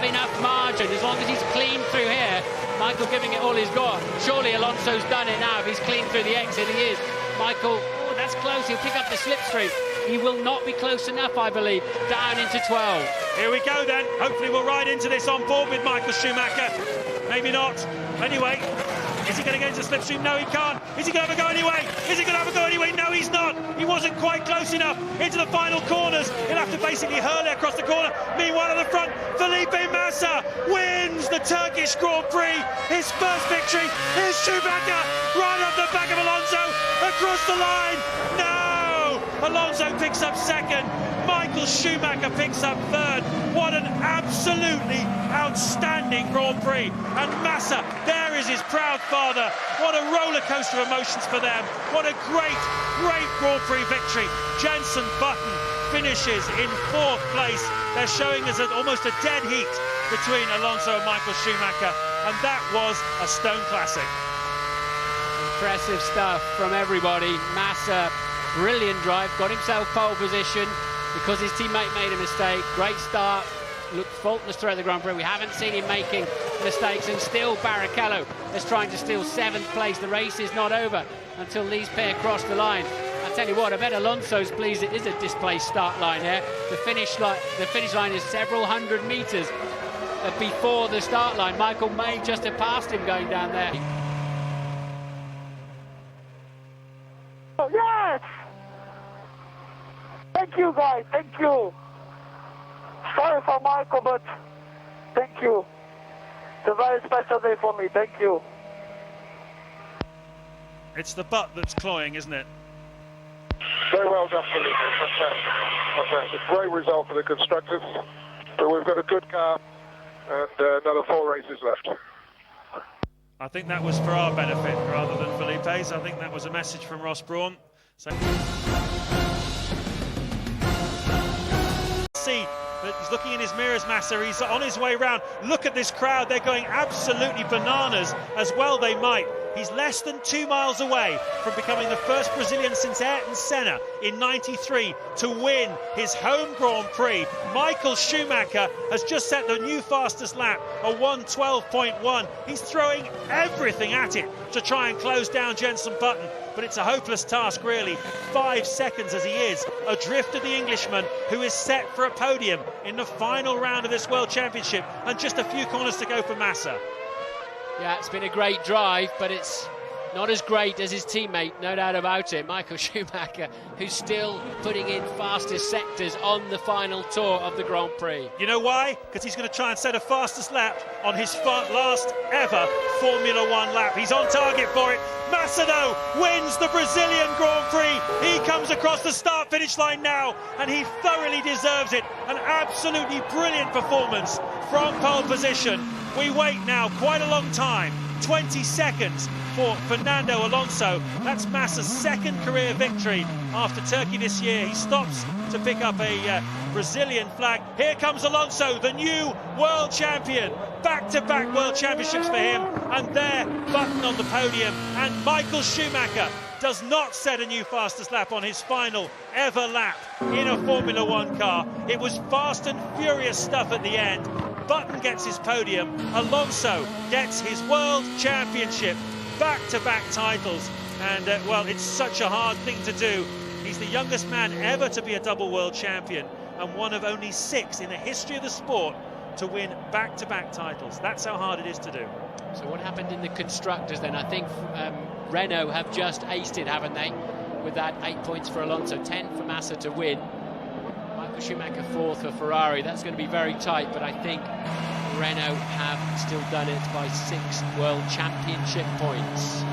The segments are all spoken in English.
enough margin, as long as he's clean through here. Michael giving it all he's got. Surely Alonso's done it now. If he's clean through the exit, he is. Michael, oh, that's close. He'll pick up the slipstream. He will not be close enough, I believe, down into 12. Here we go then. Hopefully we'll ride into this on board with Michael Schumacher. Maybe not. Anyway, is he going to get into the slipstream? No, he can't. Is he going to have a go anyway? Is he going to have a go anyway? No, he's not. He wasn't quite close enough into the final corners. He'll have to basically hurl it across the corner. Meanwhile, at the front, Felipe Massa wins the Turkish Grand Prix. His first victory. Here's Schumacher right off the back of Alonso across the line. No! Alonso picks up second. Michael Schumacher picks up third. What an absolutely outstanding Grand Prix. And Massa, there is his proud father. What a roller coaster of emotions for them. What a great, great Grand Prix victory. Jenson Button finishes in fourth place. They're showing us almost a dead heat between Alonso and Michael Schumacher. And that was a stone classic. Impressive stuff from everybody. Massa, brilliant drive, got himself pole position because his teammate made a mistake. Great start, looked faultless throughout the Grand Prix. We haven't seen him making mistakes, and still Barrichello is trying to steal 7th place. The race is not over until these pair cross the line. I tell you what, I bet Alonso's pleased it is a displaced start line here. The finish line is several hundred meters before the start line. Michael may just have passed him going down there. Oh, yes! Thank you, guys. Thank you. Sorry for Michael, but thank you. It's a very special day for me. Thank you. It's the butt that's cloying, isn't it? Very well done, Felipe. Fantastic. Great result for the constructors. But we've got a good car and another 4 races left. I think that was for our benefit rather than Felipe's. I think that was a message from Ross Brawn. So see that he's looking in his mirrors, Massa. He's on his way round. Look at this crowd. They're going absolutely bananas, as well they might. He's less than 2 miles away from becoming the first Brazilian since Ayrton Senna in '93 to win his home Grand Prix. Michael Schumacher has just set the new fastest lap, a 1:12.1. He's throwing everything at it to try and close down Jenson Button, but it's a hopeless task, really. 5 seconds as he is adrift of the Englishman, who is set for a podium in the final round of this World Championship, and just a few corners to go for Massa. Yeah, it's been a great drive, but it's not as great as his teammate, no doubt about it, Michael Schumacher, who's still putting in fastest sectors on the final tour of the Grand Prix. You know why? Because he's going to try and set a fastest lap on his last ever Formula One lap. He's on target for it. Massa, though, wins the Brazilian Grand Prix. He comes across the start-finish line now, and he thoroughly deserves it. An absolutely brilliant performance from pole position. We wait now quite a long time, 20 seconds for Fernando Alonso. That's Massa's second career victory after Turkey this year. He stops to pick up a Brazilian flag. Here comes Alonso, the new world champion. Back-to-back world championships for him. And there, Button on the podium. And Michael Schumacher does not set a new fastest lap on his final ever lap in a Formula One car. It was fast and furious stuff at the end. Button gets his podium. Alonso gets his world championship. Back-to-back titles. And, well, it's such a hard thing to do. He's the youngest man ever to be a double world champion, and one of only 6 in the history of the sport to win back-to-back titles. That's how hard it is to do. So what happened in the constructors then? I think Renault have just aced it, haven't they? With that 8 points for Alonso, 10 for Massa to win. Michael Schumacher 4th for Ferrari. That's going to be very tight, but I think Renault have still done it by 6 World Championship points.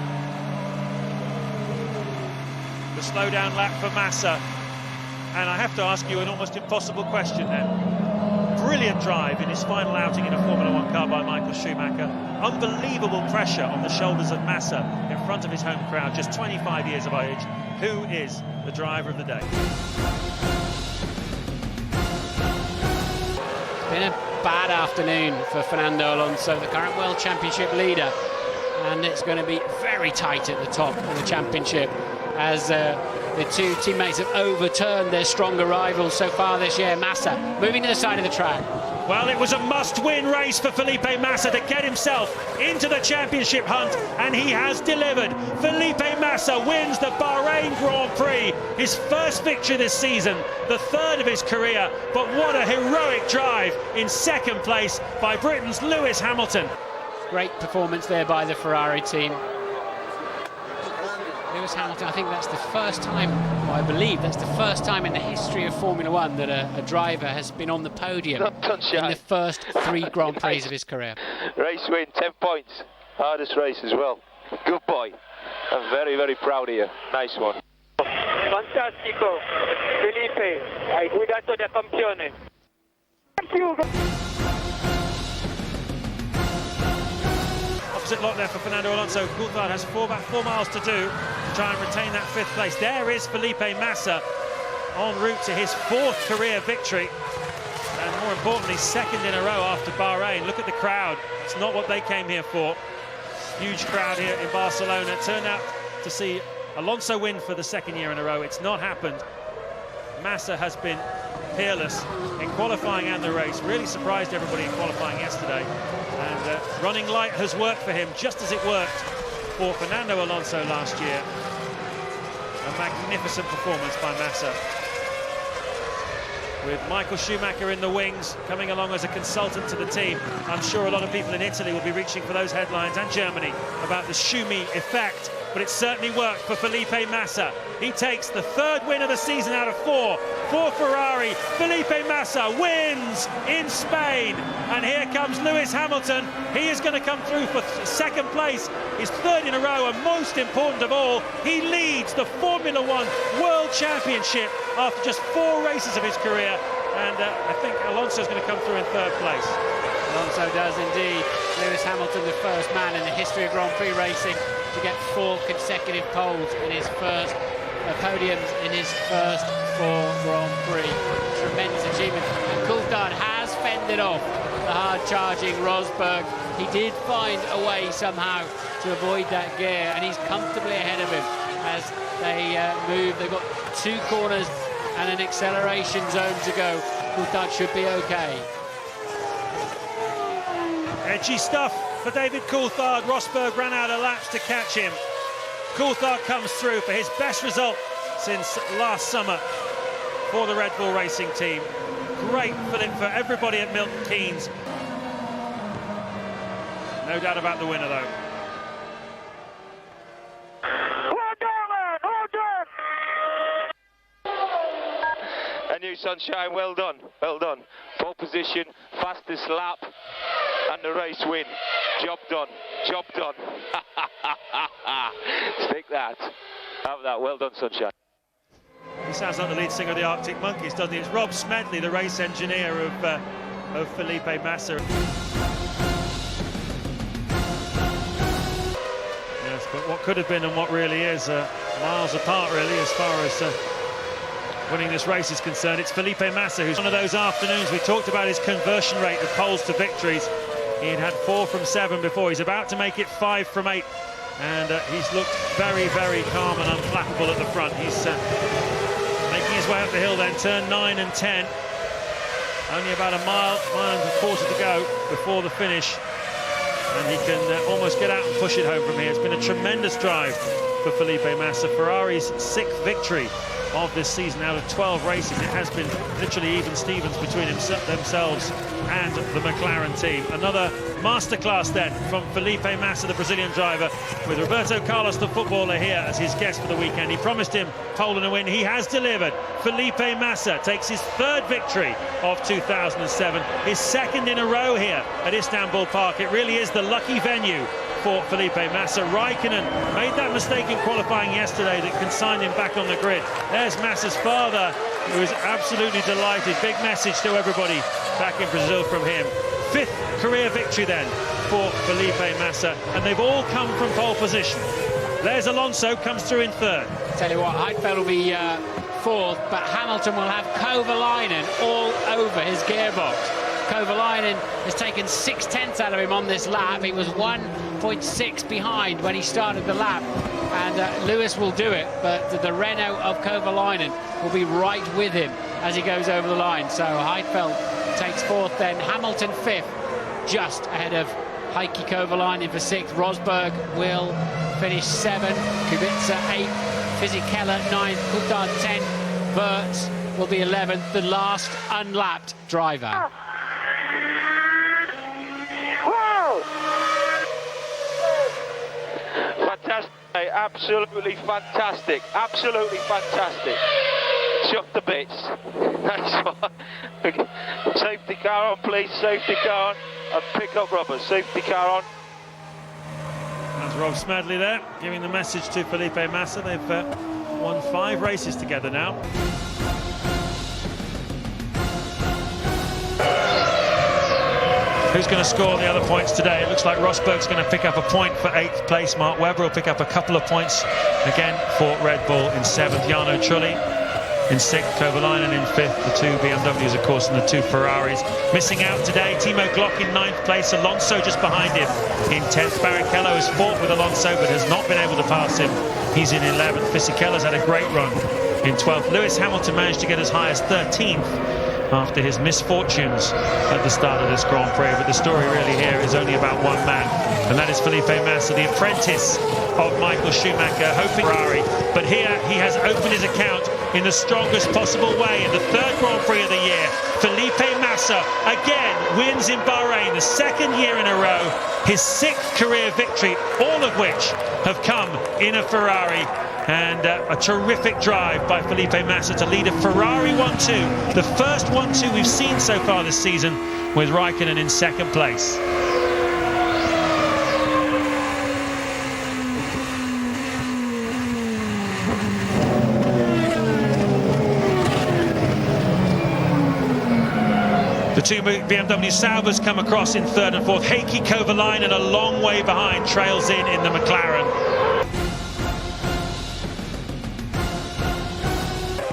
The slowdown lap for Massa. And I have to ask you an almost impossible question then. Brilliant drive in his final outing in a Formula One car by Michael Schumacher. Unbelievable pressure on the shoulders of Massa in front of his home crowd, just 25 years of age. Who is the driver of the day? It's been a bad afternoon for Fernando Alonso, the current World Championship leader. And it's going to be very tight at the top of the championship as The two teammates have overturned their stronger rivals so far this year. Massa moving to the side of the track. Well, it was a must-win race for Felipe Massa to get himself into the championship hunt, and he has delivered. Felipe Massa wins the Bahrain Grand Prix, his first victory this season, the third of his career, but what a heroic drive in second place by Britain's Lewis Hamilton. Great performance there by the Ferrari team. Lewis Hamilton, I think that's the first time, well, I believe that's the first time in the history of Formula One that a driver has been on the podium in the first 3 Grand Prix of his career. Race win, 10 points. Hardest race as well. Good boy. I'm very, very proud of you. Nice one. Fantastico. Felipe, hai guidato da campione. Thank you. Opposite lot there for Fernando Alonso. Coulthard has about 4 miles to do to try and retain that 5th place. There is Felipe Massa en route to his 4th career victory, and more importantly 2nd in a row after Bahrain. Look at the crowd. It's not what they came here for. Huge crowd here in Barcelona. Turned out to see Alonso win for the 2nd year in a row. It's not happened. Massa has been peerless in qualifying and the race. Really surprised everybody in qualifying yesterday. And running light has worked for him, just as it worked for Fernando Alonso last year. A magnificent performance by Massa. With Michael Schumacher in the wings, coming along as a consultant to the team. I'm sure a lot of people in Italy will be reaching for those headlines, and Germany, about the Schumi effect. But it certainly worked for Felipe Massa. He takes the 3rd win of the season out of 4 for Ferrari. Felipe Massa wins in Spain. And here comes Lewis Hamilton. He is going to come through for 2nd place, his 3rd in a row, and most important of all, he leads the Formula One World Championship after just 4 races of his career. And I think Alonso's going to come through in 3rd place. Alonso does indeed. Lewis Hamilton, the first man in the history of Grand Prix racing to get 4 consecutive poles in his first podiums in his first 4 Grand Prix. Tremendous achievement. And Coulthard has fended off the hard-charging Rosberg. He did find a way somehow to avoid that gear, and he's comfortably ahead of him as they move. They've got 2 corners and an acceleration zone to go. Coulthard should be okay. Edgy stuff for David Coulthard. Rosberg ran out of laps to catch him. Coulthard comes through for his best result since last summer for the Red Bull Racing team. Great for everybody at Milton Keynes. No doubt about the winner, though. Well done, well done. And you, Sunshine, well done. Well done. Pole position, fastest lap, and the race win. Job done. Job done. Stick that. Have that. Well done, Sunshine. He sounds like the lead singer of the Arctic Monkeys, doesn't he? It's Rob Smedley, the race engineer of Felipe Massa. Yes, but what could have been and what really is miles apart, really, as far as winning this race is concerned. It's Felipe Massa who's one of those afternoons. We talked about his conversion rate of poles to victories. He had 4 from 7 before. He's about to make it 5 from 8. And he's looked very, very calm and unflappable at the front. He's making his way up the hill then, turn 9 and 10. Only about a mile and a quarter to go before the finish. And he can almost get out and push it home from here. It's been a tremendous drive for Felipe Massa. Ferrari's 6th victory of this season out of 12 races. It has been literally even Stevens between themselves and the McLaren team. Another masterclass then from Felipe Massa, the Brazilian driver, with Roberto Carlos, the footballer, here as his guest for the weekend. He promised him pole and a win. He has delivered. Felipe Massa takes his 3rd victory of 2007, his 2nd in a row here at Istanbul Park. It really is the lucky venue for Felipe Massa. Raikkonen made that mistake in qualifying yesterday that consigned him back on the grid. There's Massa's father, who is absolutely delighted. Big message to everybody back in Brazil from him. 5th career victory then for Felipe Massa, and they've all come from pole position. There's Alonso, comes through in 3rd. Tell you what, Heidfeld will be 4th, but Hamilton will have Kovalainen all over his gearbox. Kovalainen has taken 6/10 out of him on this lap. He was 1.6 behind when he started the lap. and Lewis will do it, but the Renault of Kovalainen will be right with him as he goes over the line. So Heidfeld takes fourth, then Hamilton fifth, just ahead of Heikki Kovalainen for sixth. Rosberg will finish seventh, Kubica eighth, Fisichella ninth, Coulthard 10th, Wirtz will be 11th, the last unlapped driver. Fantastic, absolutely fantastic, absolutely fantastic. Chuck the bits. Nice one. Safety car on, please, safety car on, and pick up rubber, safety car on. That's Rob Smedley there, giving the message to Felipe Massa. They've won 5 races together now. Who's going to score the other points today? It looks like Rosberg's going to pick up a point for 8th place. Mark Webber will pick up a couple of points again for Red Bull in 7th. Jarno Trulli in 6th, Kovalainen in 5th. The 2 BMWs, of course, and the 2 Ferraris. Missing out today, Timo Glock in 9th place. Alonso just behind him in 10th. Barrichello has fought with Alonso but has not been able to pass him. He's in 11th. Fisichella's had a great run in 12th. Lewis Hamilton managed to get as high as 13th after his misfortunes at the start of this Grand Prix. But the story really here is only about one man, and that is Felipe Massa, the apprentice of Michael Schumacher, hoping Ferrari. But here he has opened his account in the strongest possible way in the 3rd Grand Prix of the year. Felipe Massa again wins in Bahrain, the 2nd year in a row, his 6th career victory, all of which have come in a Ferrari. And a terrific drive by Felipe Massa to lead a Ferrari 1-2, the first 1-2 we've seen so far this season, with Raikkonen in 2nd place. The 2 BMW Saubers come across in 3rd and 4th. Heikki Kovalainen a long way behind, trails in the McLaren.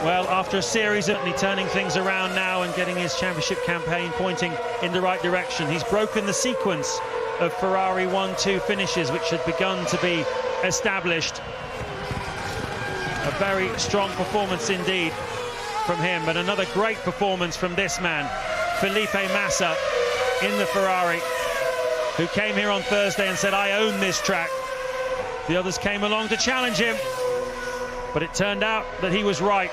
Well, after a series of turning things around now and getting his championship campaign pointing in the right direction, he's broken the sequence of Ferrari 1-2 finishes which had begun to be established. A very strong performance indeed from him, but another great performance from this man, Felipe Massa, in the Ferrari, who came here on Thursday and said, I own this track. The others came along to challenge him, but it turned out that he was right.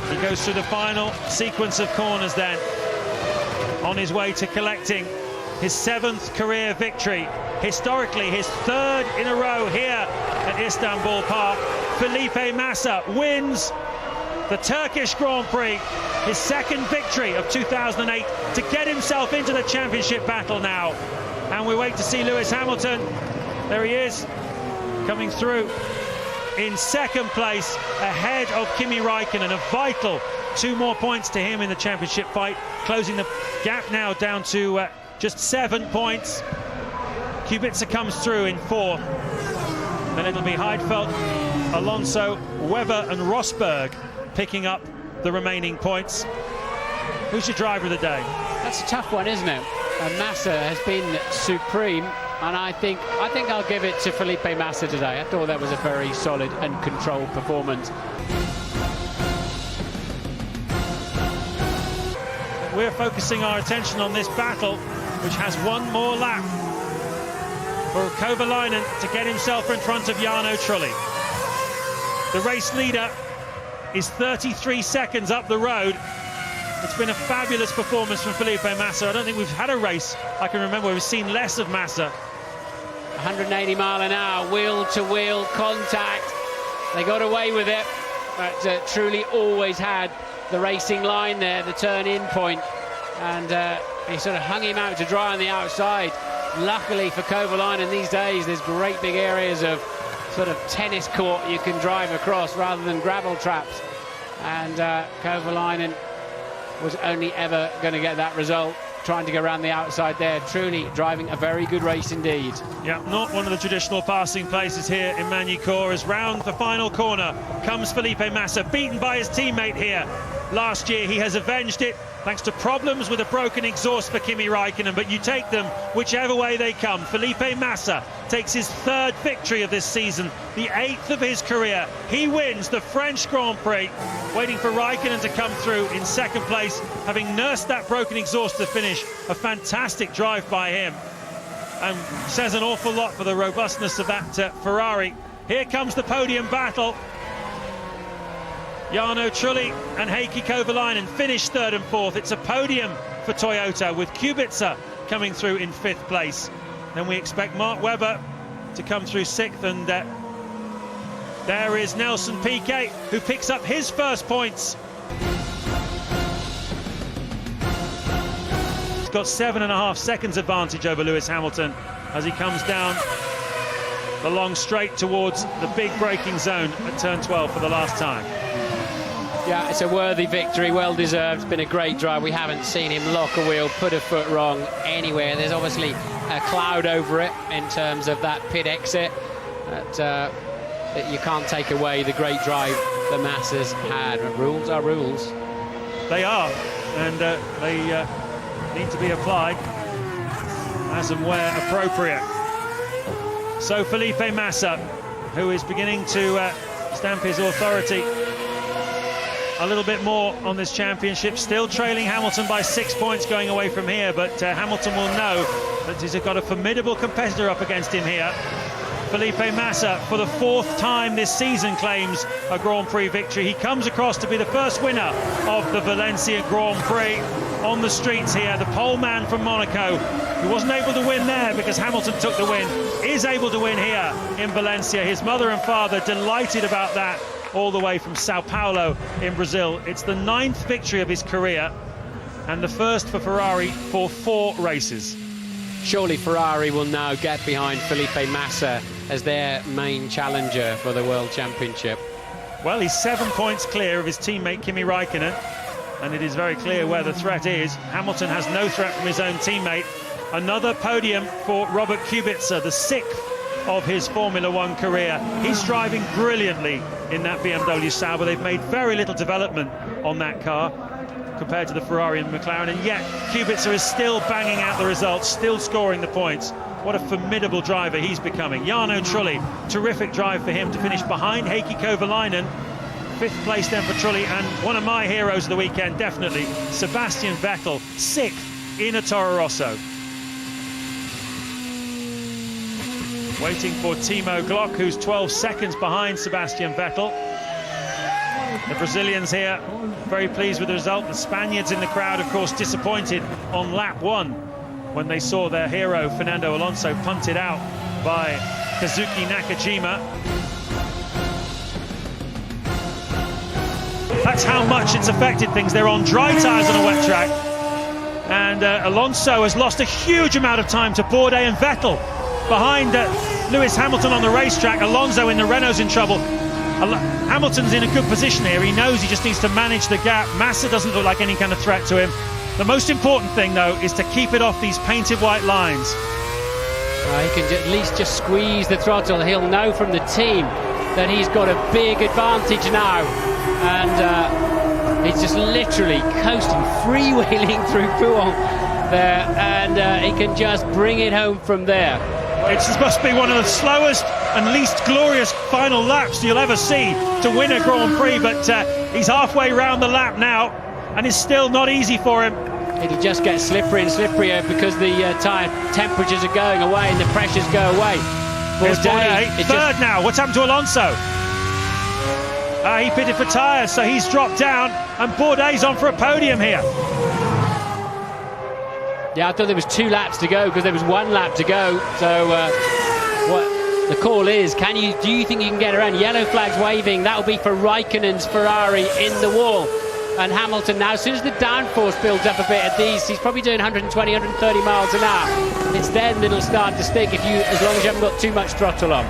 He goes through the final sequence of corners then, on his way to collecting his 7th career victory, historically his 3rd in a row here at Istanbul Park. Felipe Massa wins the Turkish Grand Prix, his 2nd victory of 2008, to get himself into the championship battle now. And we wait to see Lewis Hamilton. There he is, coming through in 2nd place, ahead of Kimi Raikkonen. A vital 2 more points to him in the championship fight, closing the gap now down to just 7 points. Kubica comes through in 4th. Then it'll be Heidfeld, Alonso, Webber and Rosberg picking up the remaining points. Who's your driver of the day? That's a tough one, isn't it? And Massa has been supreme, and I think I'll give it to Felipe Massa today. I thought that was a very solid and controlled performance. We're focusing our attention on this battle, which has one more lap for Kovalainen to get himself in front of Jarno Trulli. The race leader is 33 seconds up the road. It's been a fabulous performance from Felipe Massa. I don't think we've had a race I can remember where we've seen less of Massa. 180 mile an hour, wheel-to-wheel contact. They got away with it, but Trulli always had the racing line there, the turn-in point, and he sort of hung him out to dry on the outside. Luckily for Kovalainen these days, there's great big areas of sort of tennis court you can drive across rather than gravel traps, and Kovalainen was only ever going to get that result trying to go around the outside there. Truly driving a very good race indeed. Yeah, not one of the traditional passing places here in Magny-Cours. As round the final corner comes Felipe Massa, beaten by his teammate here, last year. He has avenged it thanks to problems with a broken exhaust for Kimi Raikkonen, but you take them whichever way they come. Felipe Massa takes his 3rd victory of this season, the 8th of his career. He wins the French Grand Prix, waiting for Raikkonen to come through in 2nd place, having nursed that broken exhaust to finish. A fantastic drive by him, and says an awful lot for the robustness of that Ferrari. Here comes the podium battle. Jarno Trulli and Heikki Kovalainen finish 3rd and 4th. It's a podium for Toyota, with Kubica coming through in 5th place. Then we expect Mark Webber to come through 6th, and there is Nelson Piquet, who picks up his first points. He's got 7.5 seconds advantage over Lewis Hamilton as he comes down the long straight towards the big braking zone at turn 12 for the last time. Yeah, it's a worthy victory, well deserved. It's been a great drive. We haven't seen him lock a wheel, put a foot wrong anywhere. There's obviously a cloud over it in terms of that pit exit. That you can't take away the great drive that Massa's had. Rules are rules. They are, and they need to be applied as and where appropriate. So Felipe Massa, who is beginning to stamp his authority a little bit more on this championship, still trailing Hamilton by 6 points going away from here, but Hamilton will know that he's got a formidable competitor up against him here. Felipe Massa, for the 4th time this season, claims a Grand Prix victory. He comes across to be the first winner of the Valencia Grand Prix on the streets here. The pole man from Monaco, who wasn't able to win there because Hamilton took the win, is able to win here in Valencia. His mother and father delighted about that, all the way from Sao Paulo in Brazil. It's the 9th victory of his career and the first for Ferrari for 4 races. Surely Ferrari will now get behind Felipe Massa as their main challenger for the World Championship. Well, he's 7 points clear of his teammate Kimi Raikkonen, and it is very clear where the threat is. Hamilton has no threat from his own teammate. Another podium for Robert Kubica, the 6th of his Formula One career. He's driving brilliantly in that BMW Sauber. They've made very little development on that car compared to the Ferrari and McLaren, and yet Kubica is still banging out the results, still scoring the points. What a formidable driver he's becoming. Jarno Trulli, terrific drive for him to finish behind Heikki Kovalainen. 5th place then for Trulli, and one of my heroes of the weekend, definitely, Sebastian Vettel, 6th in a Toro Rosso. Waiting for Timo Glock, who's 12 seconds behind Sebastian Vettel. The Brazilians here very pleased with the result. The Spaniards in the crowd, of course, disappointed on lap 1 when they saw their hero Fernando Alonso punted out by Kazuki Nakajima. That's how much it's affected things. They're on dry tyres on a wet track, and Alonso has lost a huge amount of time to Bourdais and Vettel. Behind Lewis Hamilton on the racetrack, Alonso in the Renault's in trouble. Hamilton's in a good position here. He knows he just needs to manage the gap. Massa doesn't look like any kind of threat to him. The most important thing, though, is to keep it off these painted white lines. He can at least just squeeze the throttle. He'll know from the team that he's got a big advantage now. And he's just literally coasting, freewheeling through Rouen there. And he can just bring it home from there. It must be one of the slowest and least glorious final laps you'll ever see to win a Grand Prix, but he's halfway round the lap now, and it's still not easy for him. It'll just get slippery and slipperier because the tyre temperatures are going away and the pressures go away. Bourdais, 3rd now. What's happened to Alonso? He pitted for tyres, so he's dropped down, and Bourdais on for a podium here. Yeah, I thought there was 2 laps to go because there was 1 lap to go. So what the call is, do you think you can get around? Yellow flags waving. That'll be for Raikkonen's Ferrari in the wall. And Hamilton now, as soon as the downforce builds up a bit at these, he's probably doing 120, 130 miles an hour. It's then that it'll start to stick as long as you haven't got too much throttle on.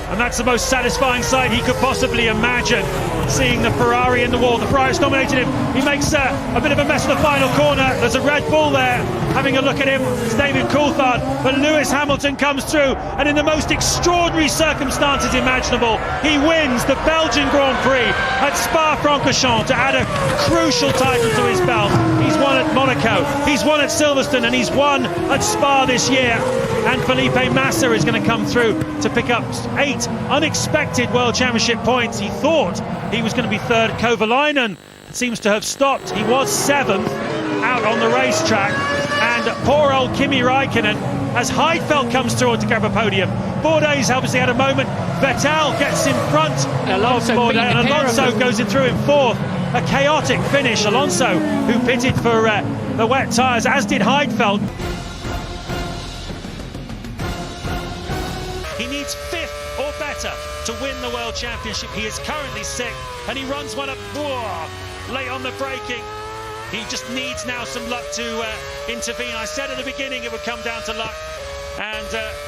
And that's the most satisfying sight he could possibly imagine, seeing the Ferrari in the wall. The Ferrari's dominated him. He makes a bit of a mess in the final corner. There's a Red Bull there having a look at him. It's David Coulthard. But Lewis Hamilton comes through, and in the most extraordinary circumstances imaginable, he wins the Belgian Grand Prix at Spa-Francorchamps to add a crucial title to his belt. He's won at Monaco, he's won at Silverstone, and he's won at Spa this year. And Felipe Massa is going to come through to pick up 8 unexpected World Championship points. He thought he was going to be third. Kovalainen seems to have stopped. He was 7th out on the racetrack. And poor old Kimi Räikkönen, as Heidfeld comes through to grab a podium. Bourdais obviously had a moment. Vettel gets in front of Bourdais, and Alonso goes in through in 4th. A chaotic finish. Alonso, who pitted for the wet tyres, as did Heidfeld. He needs 5th or better to win the World Championship. He is currently 6th, and he runs one up late on the braking. He just needs now some luck to intervene. I said at the beginning it would come down to luck, and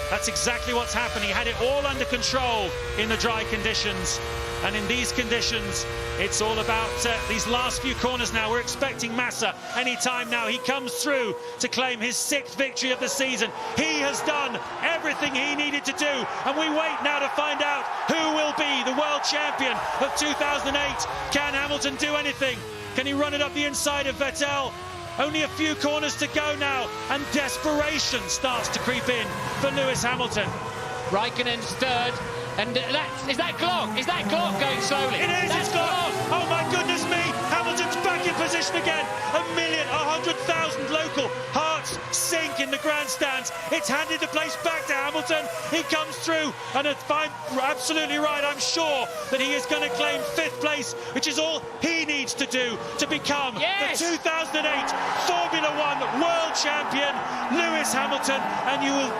that's exactly what's happened. He had it all under control in the dry conditions, and in these conditions it's all about these last few corners now. We're expecting Massa any time now. He comes through to claim his 6th victory of the season. He has done everything he needed to do, and we wait now to find out who will be the world champion of 2008. Can Hamilton do anything? Can he run it up the inside of Vettel? Only a few corners to go now, and desperation starts to creep in for Lewis Hamilton. Raikkonen's third, and is that Glock going slowly? It is, it's Glock. Oh my goodness me, Hamilton's back in position again. 100,000 local hearts sink in the grandstands. It's handed the place back to Hamilton. He comes through, and if I'm absolutely right, I'm sure that he is going to claim 5th place, which is all he needs to do to become the 2008 Formula One World Champion, Lewis Hamilton. And you will...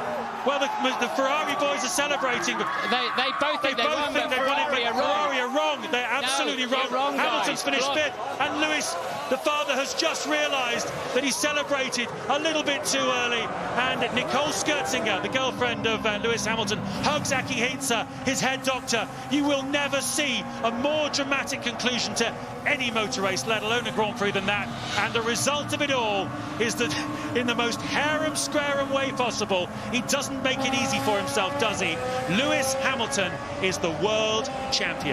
Well, the Ferrari boys are celebrating. They both think they won it, but Ferrari are wrong. They're absolutely wrong. Hamilton's finished 5th, and Lewis, the father, has just realised that he celebrated a little bit too early. And Nicole Scherzinger, the girlfriend of Lewis Hamilton, hugs Akihisa, his head doctor. You will never see a more dramatic conclusion to any motor race, let alone a Grand Prix, than that. And the result of it all is that in the most harem-squarem way possible, he doesn't make it easy for himself, does he? Lewis Hamilton is the world champion.